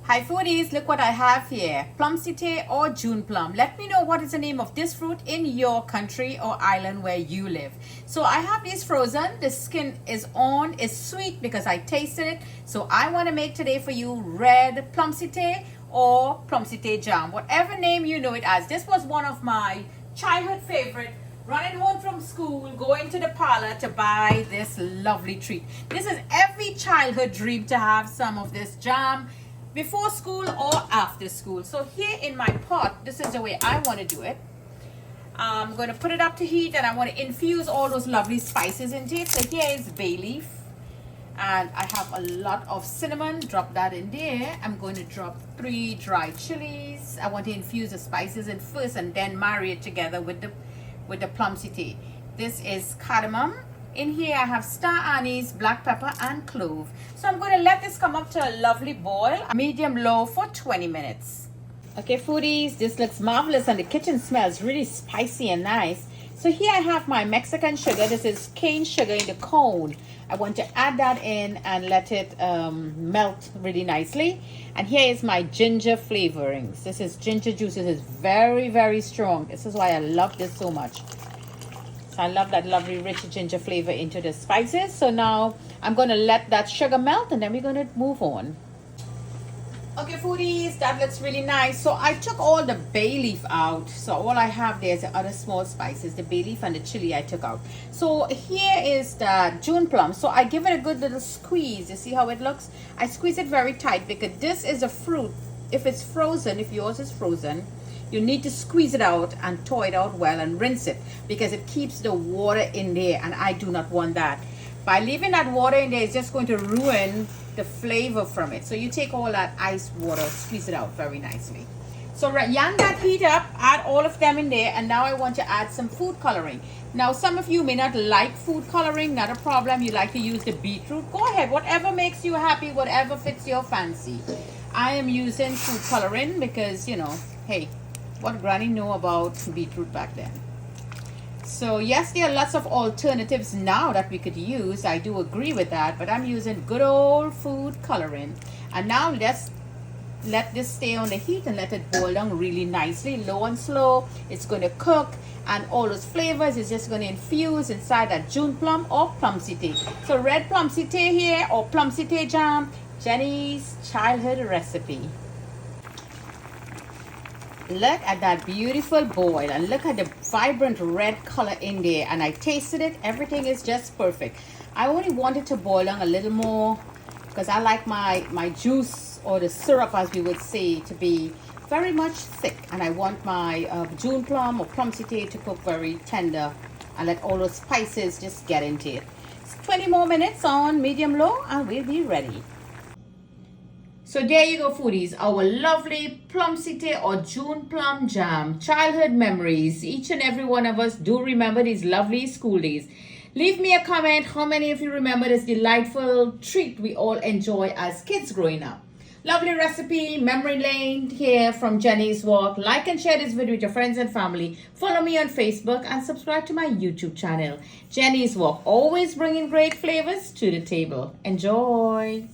Hi foodies, look what I have here. Pomeccythere or June plum. Let me know what is the name of this fruit in your country or island where you live. So I have these frozen. The skin is on. It's sweet because I tasted it. So I want to make today for you red Pomeccythere or Pomeccythere jam. Whatever name you know it as. This was one of my childhood favorite. Running home from school, going to the parlor to buy this lovely treat. This is every childhood dream to have some of this jam before school or after school. So here in my pot, this is the way I want to do it. I'm going to put it up to heat and I want to infuse all those lovely spices into it. So here is bay leaf and I have a lot of cinnamon. Drop that in there. I'm going to drop 3 dried chilies. I want to infuse the spices in first and then marry it together with the Pomeccythere. This is cardamom. In here I have star anise, black pepper and clove. So I'm going to let this come up to a lovely boil, medium low for 20 minutes. Okay foodies, this looks marvelous and the kitchen smells really spicy and nice. So here I have my Mexican sugar. This is cane sugar in the cone. I want to add that in and let it melt really nicely. And here is my ginger flavorings. This is ginger juice. This is very, very strong. This is why I love this so much. So I love that lovely rich ginger flavor into the spices. So now I'm going to let that sugar melt and then we're going to move on. Okay foodies, that looks really nice. So I took all the bay leaf out. So all I have there is the other small spices, the bay leaf and the chili I took out. So here is the June plum. So I give it a good little squeeze. You see how it looks? I squeeze it very tight because this is a fruit. If it's frozen, if yours is frozen, you need to squeeze it out and thaw it out well and rinse it because it keeps the water in there and I do not want that. By leaving that water in there, it's just going to ruin the flavor from it. So you take all that ice water, squeeze it out very nicely. So yan that heat up, add all of them in there, and now I want to add some food coloring. Now some of you may not like food coloring, not a problem. You like to use the beetroot. Go ahead, whatever makes you happy, whatever fits your fancy. I am using food coloring because, you know, hey, what granny know about beetroot back then. So yes, there are lots of alternatives now that we could use. I do agree with that, but I'm using good old food coloring. And now let's let this stay on the heat and let it boil down really nicely, low and slow. It's going to cook and all those flavors is just going to infuse inside that June plum or Pomeccythere. So red Pomeccythere here or Pomeccythere jam, Jenny's childhood recipe. Look at that beautiful boil and look at the vibrant red color in there, and I tasted it. Everything is just perfect. I only wanted to boil down a little more because I like my juice or the syrup, as we would say, to be very much thick, and I want my June plum or Pomeccythere to cook very tender and let all those spices just get into it. So 20 more minutes on medium low and we'll be ready. So there you go foodies, our lovely Pomeccythere or June plum jam. Childhood memories. Each and every one of us do remember these lovely school days. Leave me a comment how many of you remember this delightful treat we all enjoy as kids growing up. Lovely recipe, memory lane here from Jenny's Walk. Like and share this video with your friends and family. Follow me on Facebook and subscribe to my YouTube channel. Jenny's Walk, always bringing great flavors to the table. Enjoy.